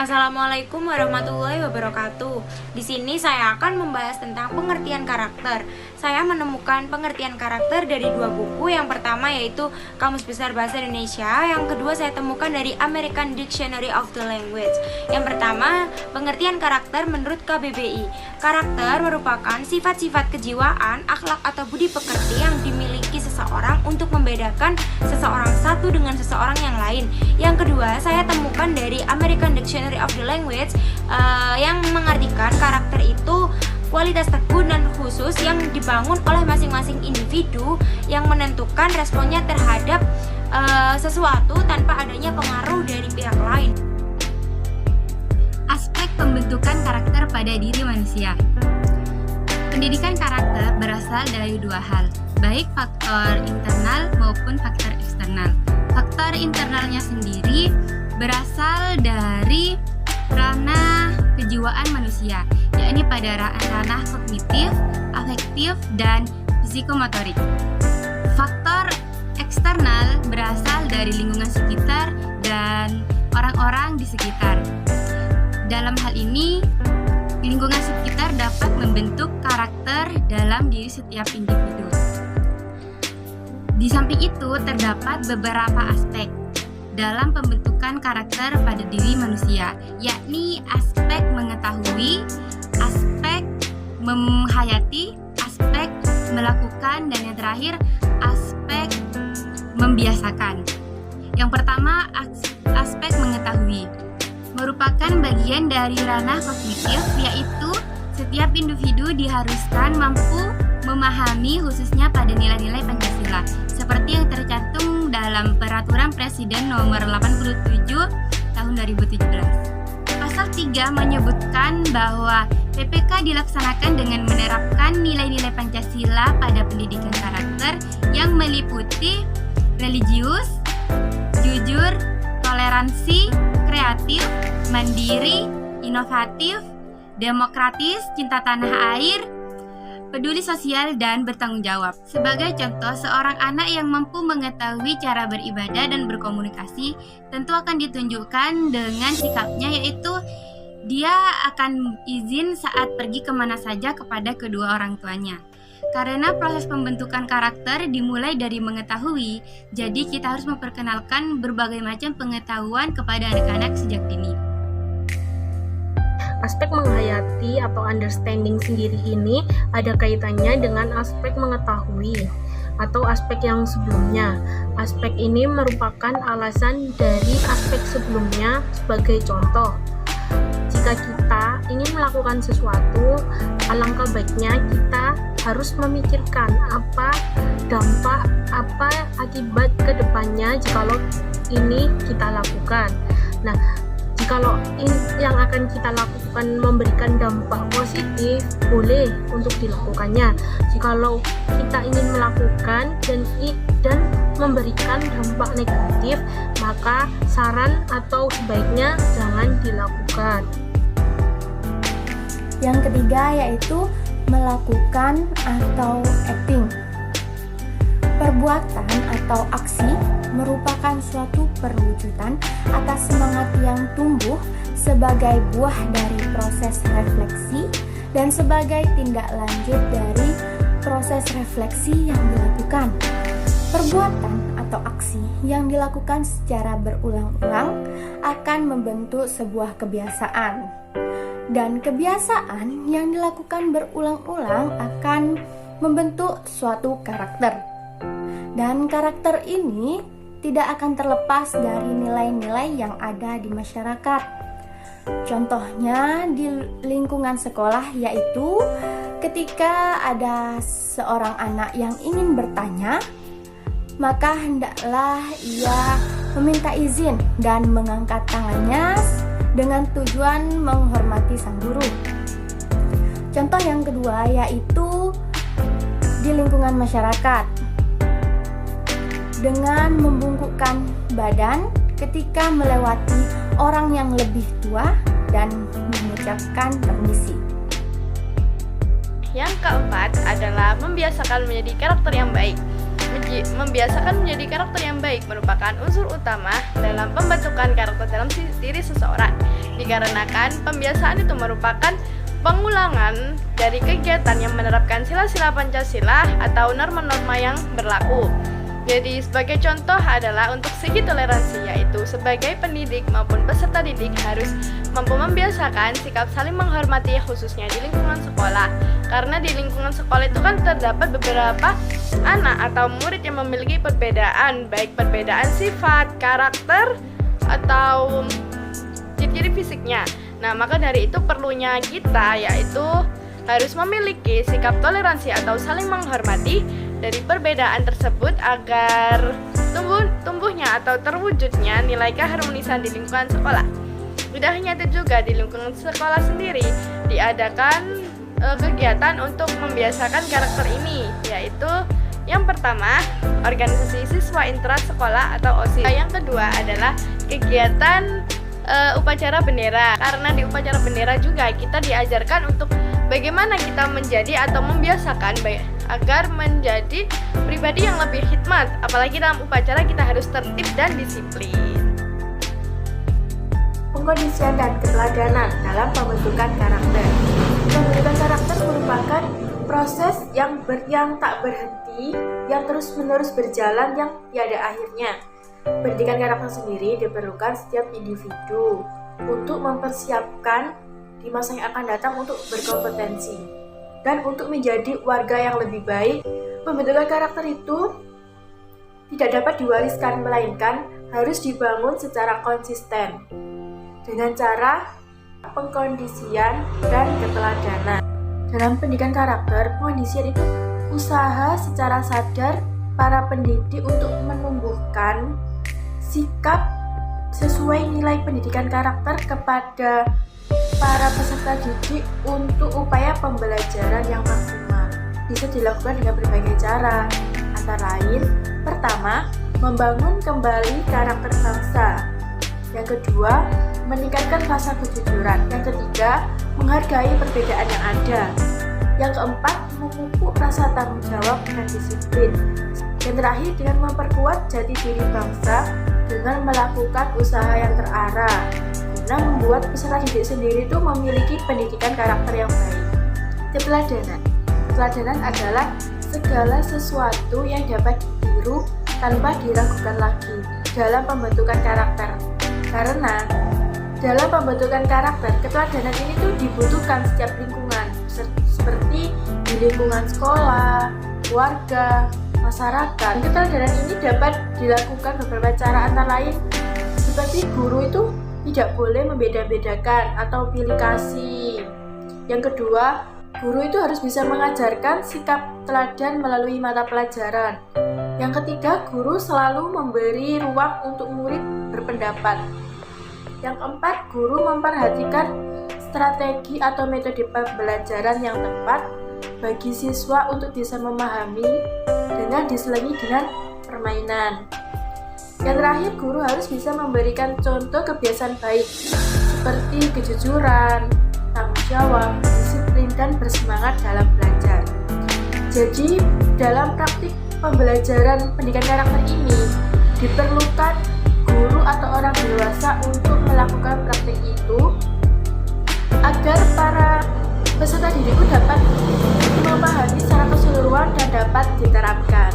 Assalamualaikum warahmatullahi wabarakatuh. Di sini saya akan membahas tentang pengertian karakter. Saya menemukan pengertian karakter dari dua buku. Yang pertama yaitu Kamus Besar Bahasa Indonesia. Yang kedua saya temukan dari American Dictionary of the Language. Yang pertama, pengertian karakter menurut KBBI. Karakter merupakan sifat-sifat kejiwaan, akhlak atau budi pekerti yang dimiliki seseorang untuk membedakan seseorang satu dengan seseorang yang lain. Yang kedua, saya temukan dari American Dictionary of the Language yang mengartikan karakter itu kualitas teguh dan khusus yang dibangun oleh masing-masing individu yang menentukan responnya terhadap sesuatu tanpa adanya pengaruh dari pihak lain. Aspek pembentukan karakter pada diri manusia. Pendidikan karakter berasal dari dua hal, baik faktor internal maupun faktor eksternal. Faktor internalnya sendiri berasal dari ranah kejiwaan manusia, yakni pada ranah kognitif, afektif, dan psikomotorik. Faktor eksternal berasal dari lingkungan sekitar dan orang-orang di sekitar. Dalam hal ini, lingkungan sekitar dapat membentuk karakter dalam diri setiap individu. Di samping itu, terdapat beberapa aspek dalam pembentukan karakter pada diri manusia, yakni aspek mengetahui, aspek menghayati, aspek melakukan, dan yang terakhir aspek membiasakan. Yang pertama, aspek mengetahui merupakan bagian dari ranah kognitif, yaitu setiap individu diharuskan mampu memahami khususnya pada nilai-nilai Pancasila seperti yang tercantum dalam Peraturan Presiden Nomor 87 Tahun 2017. Pasal 3 menyebutkan bahwa PPK dilaksanakan dengan menerapkan nilai-nilai Pancasila pada pendidikan karakter yang meliputi religius, jujur, toleransi, kreatif, mandiri, inovatif, demokratis, cinta tanah air, peduli sosial, dan bertanggung jawab. Sebagai contoh, seorang anak yang mampu mengetahui cara beribadah dan berkomunikasi tentu akan ditunjukkan dengan sikapnya, yaitu dia akan izin saat pergi kemana saja kepada kedua orang tuanya. Karena proses pembentukan karakter dimulai dari mengetahui, jadi kita harus memperkenalkan berbagai macam pengetahuan kepada anak-anak sejak dini. Aspek menghayati atau understanding sendiri ini ada kaitannya dengan aspek mengetahui atau aspek yang sebelumnya. Aspek ini merupakan alasan dari aspek sebelumnya. Sebagai contoh, jika kita ingin melakukan sesuatu, alangkah baiknya kita harus memikirkan apa dampak, apa akibat kedepannya jikalau ini kita lakukan. Nah, jikalau yang akan kita lakukan memberikan dampak positif, boleh untuk dilakukannya. Jikalau kita ingin melakukan dan memberikan dampak negatif, maka saran atau sebaiknya jangan dilakukan. Yang ketiga yaitu melakukan atau acting. Perbuatan atau aksi merupakan suatu perwujudan atas semangat yang tumbuh sebagai buah dari proses refleksi dan sebagai tindak lanjut dari proses refleksi yang dilakukan. Perbuatan atau aksi yang dilakukan secara berulang-ulang akan membentuk sebuah kebiasaan. Dan kebiasaan yang dilakukan berulang-ulang akan membentuk suatu karakter. Dan karakter ini tidak akan terlepas dari nilai-nilai yang ada di masyarakat. Contohnya di lingkungan sekolah, yaitu ketika ada seorang anak yang ingin bertanya, maka hendaklah ia meminta izin dan mengangkat tangannya dengan tujuan menghormati sang guru. Contoh yang kedua yaitu di lingkungan masyarakat, dengan membungkukkan badan ketika melewati orang yang lebih tua dan mengucapkan permisi. Yang keempat adalah membiasakan menjadi karakter yang baik. membiasakan menjadi karakter yang baik merupakan unsur utama dalam pembentukan karakter dalam diri seseorang. Dikarenakan pembiasaan itu merupakan pengulangan dari kegiatan yang menerapkan sila-sila Pancasila atau norma-norma yang berlaku. Jadi sebagai contoh adalah untuk segi toleransi, yaitu sebagai pendidik maupun peserta didik harus mampu membiasakan sikap saling menghormati khususnya di lingkungan sekolah. Karena di lingkungan sekolah itu kan terdapat beberapa anak atau murid yang memiliki perbedaan, baik perbedaan sifat, karakter, atau ciri-ciri fisiknya. Nah, maka dari itu perlunya kita yaitu harus memiliki sikap toleransi atau saling menghormati dari perbedaan tersebut agar tumbuhnya atau terwujudnya nilai keharmonisan di lingkungan sekolah. Tidak hanya itu juga di lingkungan sekolah sendiri diadakan kegiatan untuk membiasakan karakter ini, yaitu yang pertama organisasi siswa intrasekolah atau OSIS. Yang kedua adalah kegiatan upacara bendera. Karena di upacara bendera juga kita diajarkan untuk bagaimana kita menjadi atau membiasakan agar menjadi pribadi yang lebih hikmat. Apalagi dalam upacara kita harus tertib dan disiplin. Pengkondisian dan keteladanan dalam pembentukan karakter. Pembentukan karakter merupakan proses yang tak berhenti, yang terus-menerus berjalan, yang tiada akhirnya. Pendidikan karakter sendiri diperlukan setiap individu untuk mempersiapkan di masa yang akan datang untuk berkompetensi dan untuk menjadi warga yang lebih baik. Pembentukan karakter itu tidak dapat diwariskan, melainkan harus dibangun secara konsisten dengan cara pengkondisian dan keteladanan. Dalam pendidikan karakter, pengkondisian itu usaha secara sadar para pendidik untuk menumbuhkan sikap sesuai nilai pendidikan karakter kepada para peserta didik untuk upaya pembelajaran yang maksimal. Bisa dilakukan dengan berbagai cara, antara lain, pertama, membangun kembali karakter bangsa. Yang kedua, meningkatkan rasa kejujuran. Yang ketiga, menghargai perbedaan yang ada. Yang keempat, memupuk rasa tanggung jawab dan disiplin. Yang terakhir, dengan memperkuat jati diri bangsa dengan melakukan usaha yang terarah. Nah, membuat peserta didik sendiri itu memiliki pendidikan karakter yang baik. Keteladanan. Keteladanan adalah segala sesuatu yang dapat ditiru tanpa diragukan lagi dalam pembentukan karakter. Karena dalam pembentukan karakter, keteladanan ini tuh dibutuhkan setiap lingkungan, seperti di lingkungan sekolah, keluarga, masyarakat. Keteladanan ini dapat dilakukan beberapa cara, antara lain seperti guru itu tidak boleh membeda-bedakan atau pilih kasih. Yang kedua, guru itu harus bisa mengajarkan sikap teladan melalui mata pelajaran. Yang ketiga, guru selalu memberi ruang untuk murid berpendapat. Yang keempat, guru memperhatikan strategi atau metode pembelajaran yang tepat bagi siswa untuk bisa memahami dengan diselingi dengan permainan. Yang terakhir, guru harus bisa memberikan contoh kebiasaan baik seperti kejujuran, tanggung jawab, disiplin, dan bersemangat dalam belajar. Jadi, dalam praktik pembelajaran pendidikan karakter ini diperlukan guru atau orang dewasa untuk melakukan praktik itu agar para peserta didik dapat memahami secara keseluruhan dan dapat diterapkan.